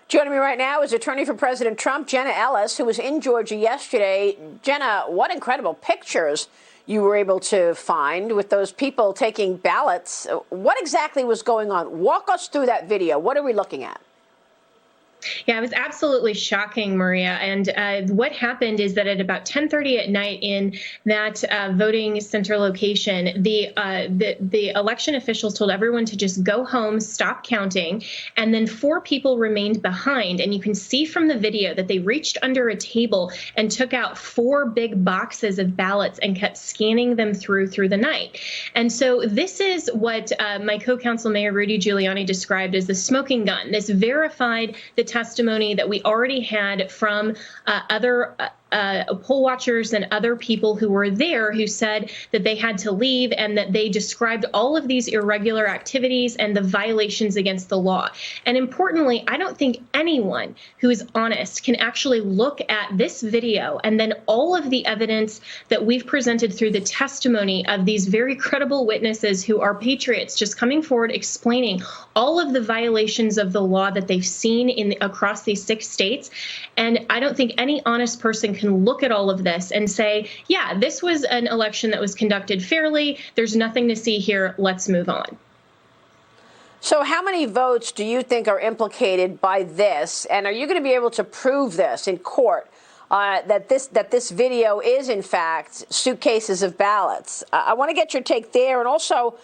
Joining me right now is attorney for President Trump, Jenna Ellis, who was in Georgia yesterday. Jenna, what incredible pictures you were able to find with those people taking ballots. What exactly was going on? Walk us through that video. What are we looking at? Yeah, it was absolutely shocking, Maria. And what happened is that at about 10:30 at night in that voting center location, the election officials told everyone to just go home, stop counting, and then 4 people remained behind. And you can see from the video that they reached under a table and took out 4 big boxes of ballots and kept scanning them through the night. And so this is what my co-counsel Mayor Rudy Giuliani described as the smoking gun. This verified the testimony that we already had from other poll watchers and other people who were there who said that they had to leave and that they described all of these irregular activities and the violations against the law. And importantly, I don't think anyone who is honest can actually look at this video and then all of the evidence that we've presented through the testimony of these very credible witnesses who are patriots just coming forward explaining all of the violations of the law that they've seen across these 6 states. And I don't think any honest person can look at all of this and say, yeah, this was an election that was conducted fairly. There's nothing to see here. Let's move on. So how many votes do you think are implicated by this? And are you going to be able to prove this in court, that this video is, in fact, suitcases of ballots? I want to get your take there. And also,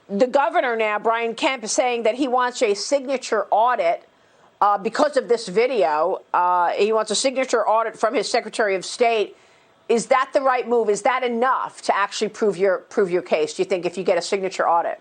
the governor now, Brian Kemp, is saying that he wants a signature audit because of this video. He wants a signature audit from his Secretary of State. Is that the right move? Is that enough to actually prove your case, do you think, if you get a signature audit?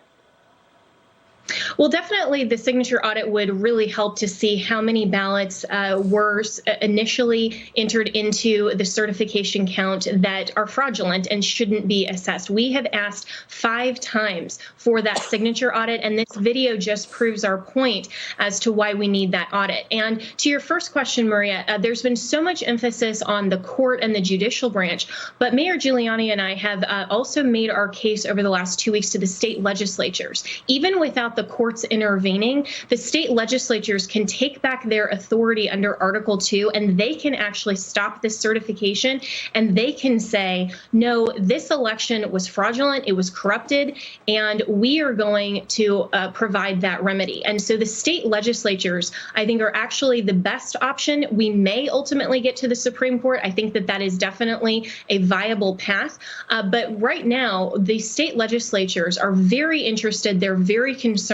Well, definitely the signature audit would really help to see how many ballots were initially entered into the certification count that are fraudulent and shouldn't be assessed. We have asked 5 times for that signature audit, and this video just proves our point as to why we need that audit. And to your first question, Maria, there's been so much emphasis on the court and the judicial branch, but Mayor Giuliani and I have also made our case over the last 2 weeks to the state legislatures. Even without the courts intervening, the state legislatures can take back their authority under Article 2, and they can actually stop this certification, and they can say, no, this election was fraudulent, it was corrupted, and we are going to provide that remedy. And so the state legislatures, I think, are actually the best option. We may ultimately get to the Supreme Court. I think that that is definitely a viable path. But right now, the state legislatures are very interested. They're very concerned.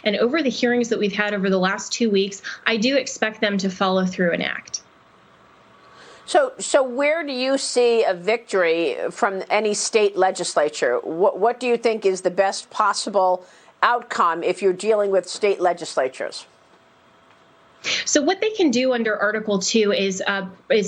And over the hearings that we've had over the last 2 weeks, I do expect them to follow through and act. So where do you see a victory from any state legislature? What do you think is the best possible outcome if you're dealing with state legislatures? So what they can do under Article 2 is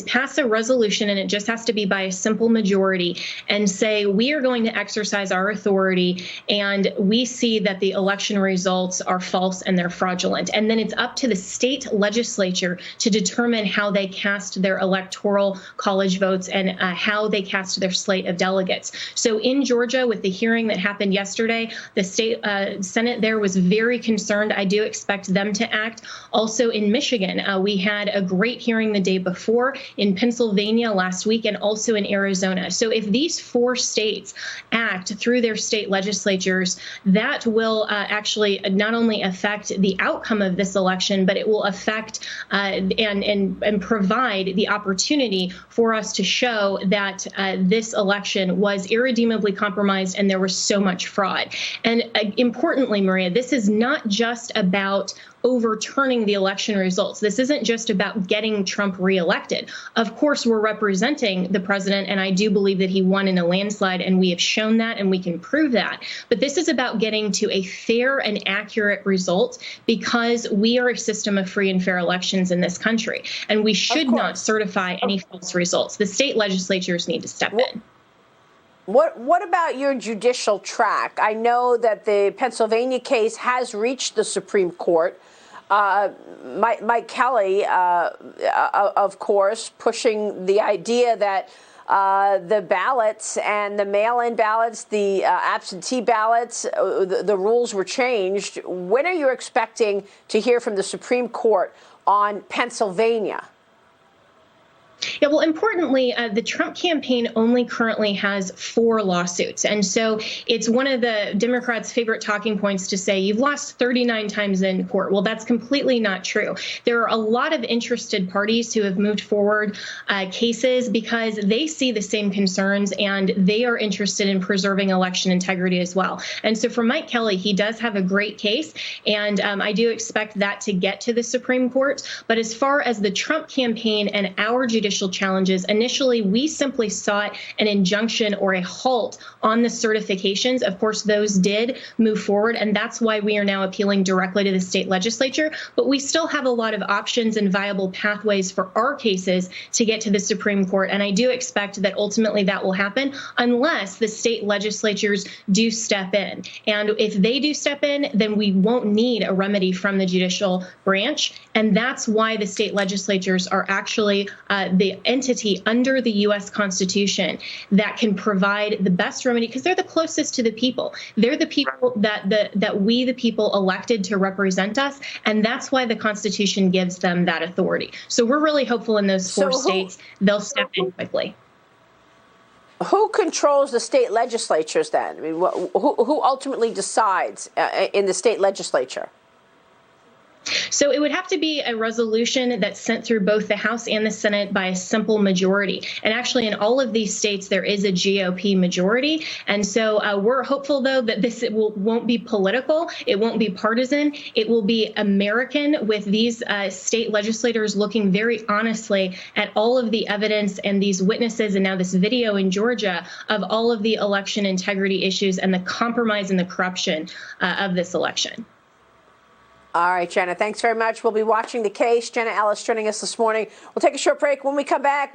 pass a resolution, and it just has to be by a simple majority, and say we are going to exercise our authority, and we see that the election results are false and they're fraudulent. And then it's up to the state legislature to determine how they cast their electoral college votes and how they cast their slate of delegates. So in Georgia, with the hearing that happened yesterday, the state Senate there was very concerned. I do expect them to act. Also in Michigan, we had a great hearing the day before, in Pennsylvania last week, and also in Arizona. So if these 4 states act through their state legislatures, that will actually not only affect the outcome of this election, but it will affect and provide the opportunity for us to show that this election was irredeemably compromised and there was so much fraud. And importantly, Maria, this is not just about overturning the election results. This isn't just about getting Trump reelected. Of course, we're representing the president, and I do believe that he won in a landslide, and we have shown that, and we can prove that. But this is about getting to a fair and accurate result, because we are a system of free and fair elections in this country, and we should not certify any false results. The state legislatures need to step in. What about your judicial track? I know that the Pennsylvania case has reached the Supreme Court. Mike Kelly, of course, pushing the idea that the ballots and the mail-in ballots, the absentee ballots, the rules were changed. When are you expecting to hear from the Supreme Court on Pennsylvania? Yeah, well, importantly, the Trump campaign only currently has 4 lawsuits. And so it's one of the Democrats' favorite talking points to say, you've lost 39 times in court. Well, that's completely not true. There are a lot of interested parties who have moved forward cases because they see the same concerns and they are interested in preserving election integrity as well. And so for Mike Kelly, he does have a great case, and I do expect that to get to the Supreme Court. But as far as the Trump campaign and our judicial challenges, initially, we simply sought an injunction or a halt on the certifications. Of course, those did move forward, and that's why we are now appealing directly to the state legislature. But we still have a lot of options and viable pathways for our cases to get to the Supreme Court. And I do expect that ultimately that will happen unless the state legislatures do step in. And if they do step in, then we won't need a remedy from the judicial branch. And that's why the state legislatures are actually the entity under the U.S. Constitution that can provide the best remedy, because they're the closest to the people. They're the people that we, the people, elected to represent us, and that's why the Constitution gives them that authority. So we're really hopeful in those 4 states they'll step in quickly. Who controls the state legislatures then? I mean, who ultimately decides in the state legislature? So it would have to be a resolution that's sent through both the House and the Senate by a simple majority. And actually, in all of these states, there is a GOP majority. And so we're hopeful, though, that this won't be political. It won't be partisan. It will be American, with these state legislators looking very honestly at all of the evidence and these witnesses, and now this video in Georgia of all of the election integrity issues and the compromise and the corruption of this election. All right, Jenna, thanks very much. We'll be watching the case. Jenna Ellis joining us this morning. We'll take a short break. When we come back,